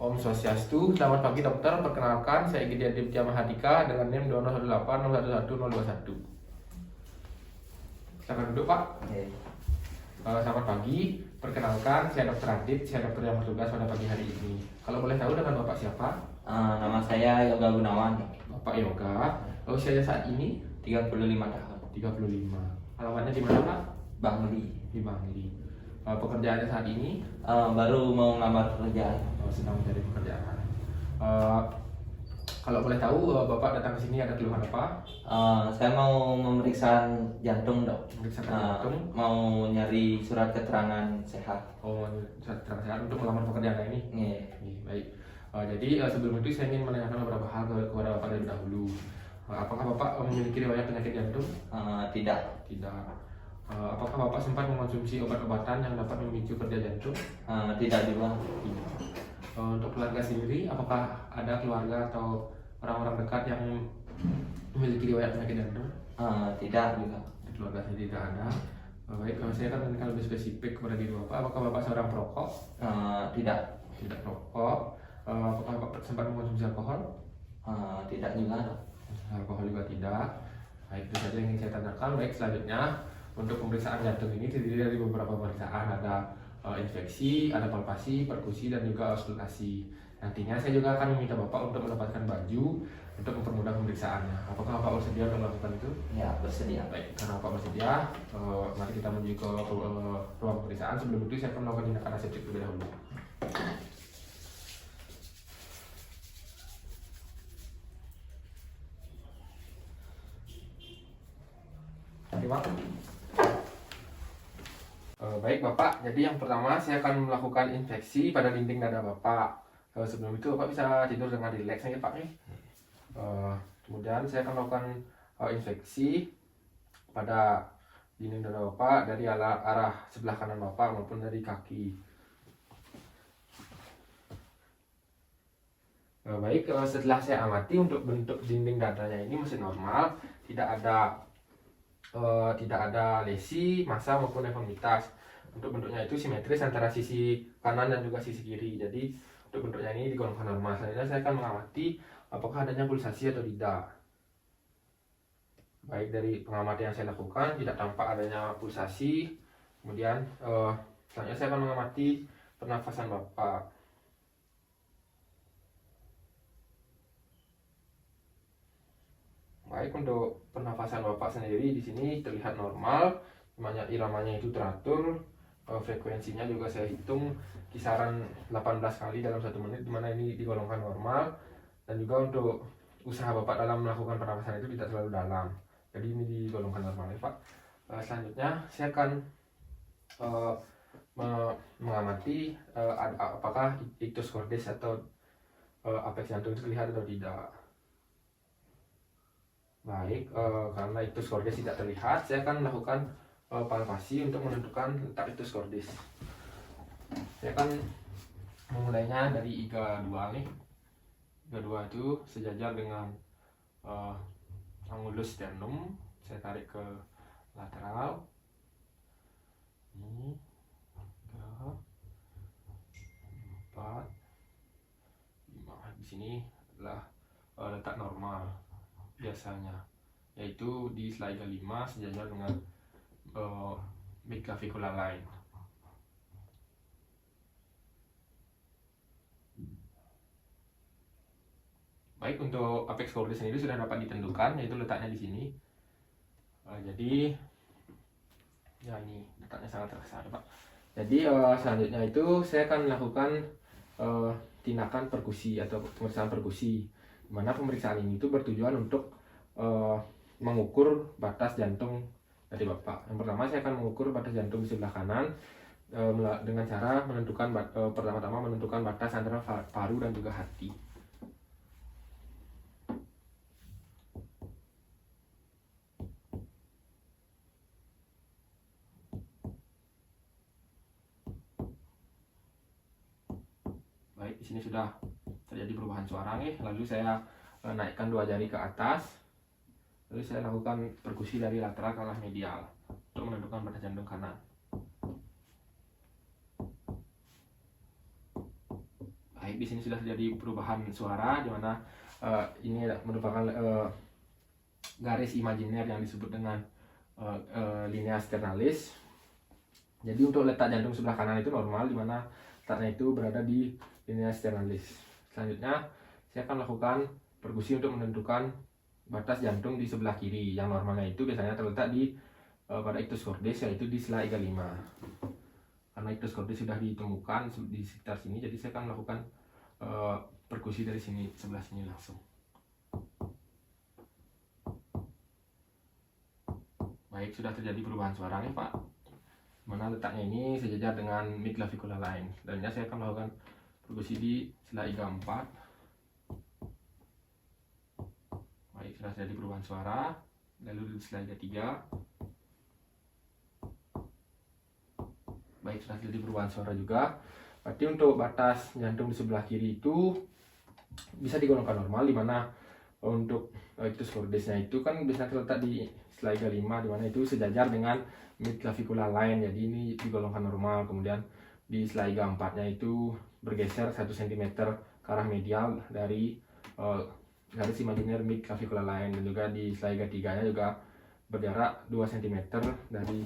Om Swastiastu, selamat pagi dokter. Perkenalkan, saya Gidi Aditya Mahadika dengan NIM 20180111021. Silakan duduk Pak. Oke. Selamat pagi. Perkenalkan, saya Dokter Adit, saya dokter yang bertugas pada pagi hari ini. Kalau boleh tahu dengan Bapak siapa? Nama saya Yoga Gunawan, Bapak Yoga. Usianya saat ini 35 tahun, 35. Alamatnya di mana Pak? Bangli. Di Bangli. Pekerjaannya saat ini Baru mau ngelamar pekerjaan. sedang mencari pekerjaan. Kalau boleh tahu Bapak datang ke sini ada keluhan apa? Saya mau memeriksa jantung, dok. Memeriksakan jantung. Mau nyari surat keterangan sehat. Oh, sehat untuk melamar pekerjaan ini. Iya. Baik. Jadi sebelum itu saya ingin menanyakan beberapa hal kepada Bapak terlebih dahulu. Apakah Bapak memiliki riwayat penyakit jantung? Tidak. Tidak. Apakah Bapak sempat mengonsumsi obat-obatan yang dapat memicu kerja jantung? Tidak juga. Tidak. Untuk keluarga sendiri, apakah ada keluarga atau orang-orang dekat yang memiliki riwayat penyakit jantung? Tidak juga. Di keluarga sendiri tidak ada. Baik, kalau saya akan menanyakan lebih spesifik kepada diri Bapak. Apakah Bapak seorang perokok? Tidak. Tidak perokok. Apakah Bapak sempat mengonsumsi alkohol? Tidak juga, dok. Alkohol juga tidak. Baik, itu saja yang ingin saya tanyakan. Baik, selanjutnya untuk pemeriksaan jantung ini terdiri dari beberapa pemeriksaan. Ada infeksi, ada palpasi, perkusi, dan juga auskultasi. Nantinya saya juga akan meminta Bapak untuk mendapatkan baju untuk mempermudah pemeriksaannya. Apakah Bapak bersedia untuk melakukan itu? Ya, bersedia. Baik, karena Bapak bersedia, mari kita menuju ke ruang pemeriksaan. Sebelum itu saya akan melakukan tindakan aseptik terlebih dahulu. Terima kasih. Baik Bapak, jadi yang pertama saya akan melakukan infeksi pada dinding dada Bapak. Sebelum itu Bapak bisa tidur dengan rileks ya Pak. Kemudian saya akan melakukan infeksi pada dinding dada Bapak dari arah sebelah kanan Bapak maupun dari kaki. Baik, setelah saya amati untuk bentuk dinding dadanya ini masih normal, tidak ada lesi, massa maupun deformitas. Untuk bentuknya itu simetris antara sisi kanan dan juga sisi kiri. Jadi untuk bentuknya ini digolongkan normal. Selanjutnya saya akan mengamati apakah adanya pulsasi atau tidak. Baik, dari pengamatan yang saya lakukan tidak tampak adanya pulsasi. Kemudian selanjutnya saya akan mengamati pernafasan Bapak. Baik, untuk pernafasan Bapak sendiri di sini terlihat normal, iramanya itu teratur, frekuensinya juga saya hitung kisaran 18 kali dalam 1 menit, dimana ini digolongkan normal. Dan juga untuk usaha Bapak dalam melakukan pernafasan itu tidak terlalu dalam, jadi ini digolongkan normal ya Pak. Selanjutnya saya akan mengamati apakah ictus cordis atau apex jantung itu terlihat atau tidak. Baik, karena ictus cordis tidak terlihat, saya akan melakukan palpasi untuk menentukan letak ictus cordis. Saya akan memulainya dari iga 2 nih. Iga 2 itu sejajar dengan angulus sternum. Saya tarik ke lateral. Ini 3, 4, 5. Di sini adalah letak normal biasanya, yaitu di slide 5 sejajar dengan mid clavicular line. Baik, untuk apex cordis sendiri sudah dapat ditentukan, yaitu letaknya di sini. Jadi ya ini letaknya sangat terasa Pak. Jadi selanjutnya itu saya akan melakukan tindakan perkusi atau pemeriksaan perkusi, di mana pemeriksaan ini itu bertujuan untuk mengukur batas jantung dari Bapak. Yang pertama saya akan mengukur batas jantung di sebelah kanan dengan cara menentukan pertama-tama menentukan batas antara paru dan juga hati. Baik, di sini sudah terjadi perubahan suara nih. Lalu saya naikkan 2 jari ke atas. Lalu saya lakukan perkusi dari lateral ke arah medial untuk menentukan batas jantung kanan. Baik, di sini sudah terjadi perubahan suara, di mana ini merupakan garis imajiner yang disebut dengan linea sternalis. Jadi untuk letak jantung sebelah kanan itu normal, di mana letaknya itu berada di linea sternalis. Selanjutnya saya akan lakukan perkusi untuk menentukan batas jantung di sebelah kiri, yang normalnya itu biasanya terletak di pada ictus cordis, yaitu di sela iga 5. Karena ictus cordis sudah ditemukan di sekitar sini, jadi saya akan melakukan perkusi dari sini, sebelah sini langsung. Baik, sudah terjadi perubahan suara nih Pak, mana letaknya ini sejajar dengan mid clavicular line. Dan saya akan melakukan perkusi di sela iga 4. Baik, sudah terjadi perubahan suara. Lalu di sela iga 3. Baik, sudah terjadi perubahan suara juga. Berarti untuk batas jantung di sebelah kiri itu bisa digolongkan normal, di mana untuk ictus cordisnya itu kan bisa terletak di sela iga 5, di mana itu sejajar dengan mid clavicular line, jadi ini digolongkan normal. Kemudian di sela iga 4-nya itu bergeser 1 cm ke arah medial dari garis imajiner mid clavicular line, dan juga di sela iga 3-nya juga berjarak 2 cm dari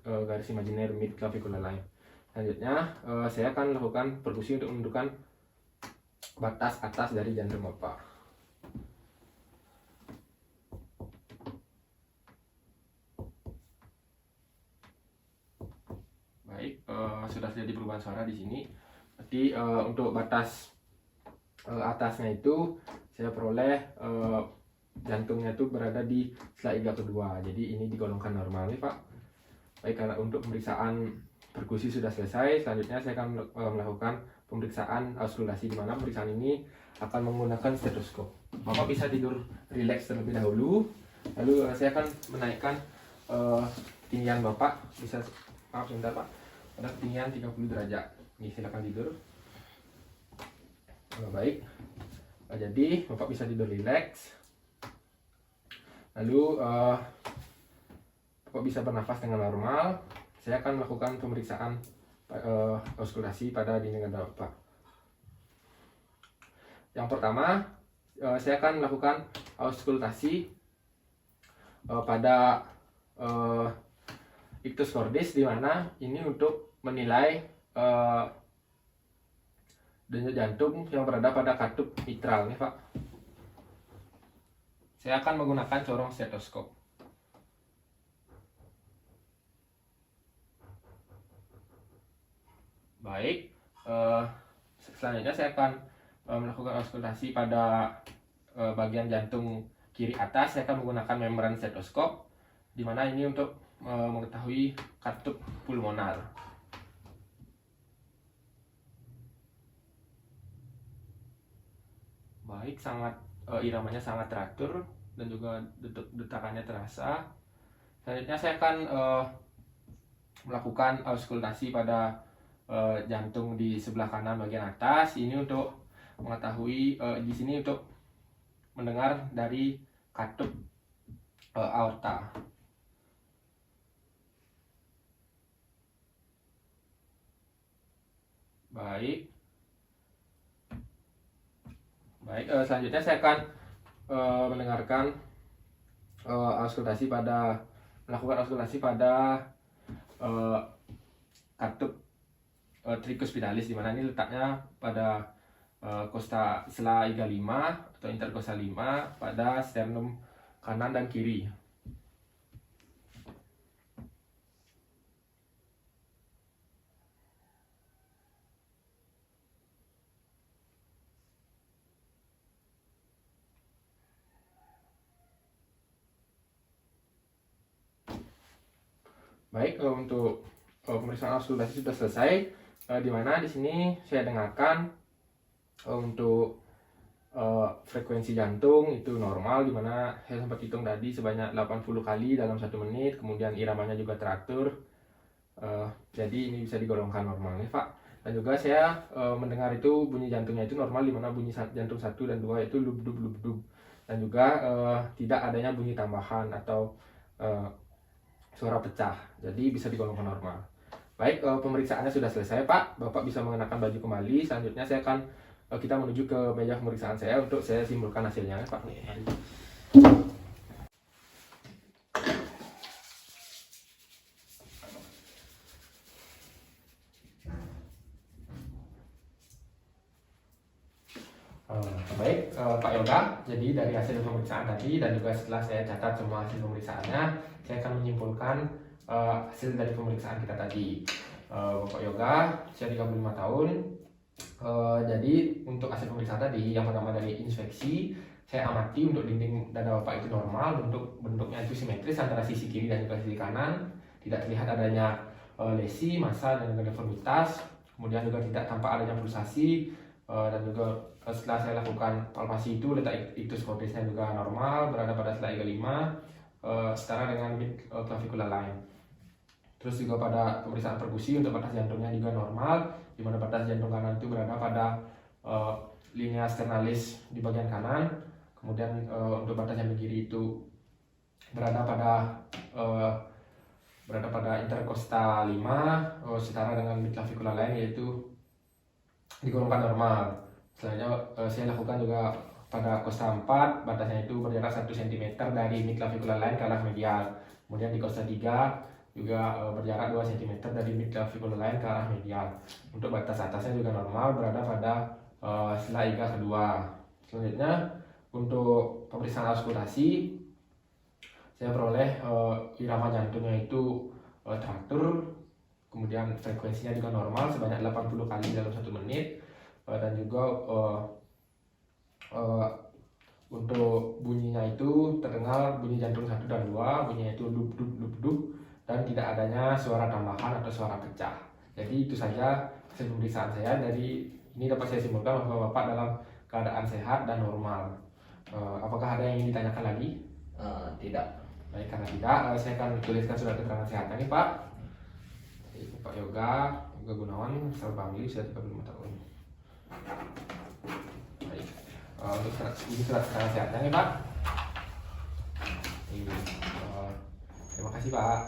garis imajiner mid clavicular line. Selanjutnya saya akan melakukan perkusi untuk menentukan batas atas dari jantung Bapak. Baik, sudah terjadi perubahan suara di sini. Berarti untuk batas atasnya itu saya peroleh jantungnya itu berada di sela iga kedua. Jadi ini digolongkan normal nih Pak. Baik, karena untuk pemeriksaan perkusi sudah selesai, selanjutnya saya akan melakukan pemeriksaan auskultasi, di mana pemeriksaan ini akan menggunakan stetoskop. Bapak bisa tidur rileks terlebih dahulu, lalu saya akan menaikkan ketinggian Bapak, bisa, maaf sebentar Pak, pada ketinggian 30 derajat. Ini silakan tidur. Baik, jadi Bapak bisa tidur rileks, lalu Bapak bisa bernafas dengan normal. Saya akan melakukan pemeriksaan auskultasi pada dinding dada Bapak. Yang pertama, saya akan melakukan auskultasi pada ictus cordis, di mana ini untuk menilai denyut jantung yang berada pada katup mitral nih Pak. Saya akan menggunakan corong stetoskop. Baik, selanjutnya saya akan melakukan auskultasi pada bagian jantung kiri atas. Saya akan menggunakan membran stetoskop, di mana ini untuk mengetahui katup pulmonar. Baik, iramanya sangat teratur dan juga detakannya terasa. Selanjutnya saya akan melakukan auskultasi pada jantung di sebelah kanan bagian atas. Ini untuk mengetahui di sini untuk mendengar dari katup aorta. Baik, selanjutnya saya akan melakukan auskultasi pada katup tricuspidalis, di mana ini letaknya pada costa sela iga 5 atau intercostal 5 pada sternum kanan dan kiri. Baik, untuk pemeriksaan auskultasi sudah selesai, di mana di sini saya dengarkan untuk frekuensi jantung itu normal, di mana saya sempat hitung tadi sebanyak 80 kali dalam 1 menit, kemudian iramanya juga teratur. Jadi ini bisa digolongkan normal nih Pak. Dan juga saya mendengar itu bunyi jantungnya itu normal, di mana bunyi jantung 1 dan 2 itu lub-dub, dan juga tidak adanya bunyi tambahan atau suara pecah, jadi bisa digolongkan normal. Baik, pemeriksaannya sudah selesai Pak. Bapak bisa mengenakan baju kembali. Selanjutnya saya akan kita menuju ke meja pemeriksaan saya untuk saya simpulkan hasilnya ya, Pak. Mari. Baik, Pak Yoga, jadi dari hasil pemeriksaan tadi dan juga setelah saya catat semua hasil pemeriksaannya, saya akan menyimpulkan hasil dari pemeriksaan kita tadi. Bapak Yoga, usia 35 tahun. Jadi untuk hasil pemeriksaan tadi, yang pertama dari inspeksi, saya amati untuk dinding dada Bapak itu normal, bentuknya itu simetris antara sisi kiri dan juga sisi kanan, tidak terlihat adanya lesi, massa dan juga deformitas, kemudian juga tidak tampak adanya pulsasi, dan juga setelah saya lakukan palpasi itu letak ictus cordisnya juga normal, berada pada sela iga 5, setara dengan mid clavicular line. Terus juga pada pemeriksaan perkusi untuk batas jantungnya juga normal, di mana batas jantung kanan itu berada pada linea sternalis di bagian kanan. Kemudian untuk batas jantung kiri itu berada pada intercosta 5, setara dengan mid clavicular line, yaitu digolongkan normal. Selanjutnya saya lakukan juga pada costa 4, batasnya itu berjarak 1 cm dari mid clavicular line ke arah medial. Kemudian di costa 3 juga berjarak 2 cm dari mid clavicular line ke arah medial. Untuk batas atasnya juga normal, berada pada sela iga kedua. Selanjutnya untuk pemeriksaan auskultasi, saya peroleh irama jantungnya itu teratur, kemudian frekuensinya juga normal sebanyak 80 kali dalam 1 menit, dan juga untuk bunyinya itu terdengar bunyi jantung 1 dan 2, bunyinya itu dup dup dup dup, dan tidak adanya suara tambahan atau suara pecah. Jadi itu saja hasil pemeriksaan saya. Dari ini dapat saya simpulkan bahwa Bapak dalam keadaan sehat dan normal. Apakah ada yang ingin ditanyakan lagi? Tidak. Baik, karena tidak, saya akan tuliskan surat keterangan sehatnya nih Pak. Pak Yoga Gunawan, Sel Bangli, usia 35 tahun. Baik, untuk surat keterangan sehatnya nih Pak. Terima kasih Pak.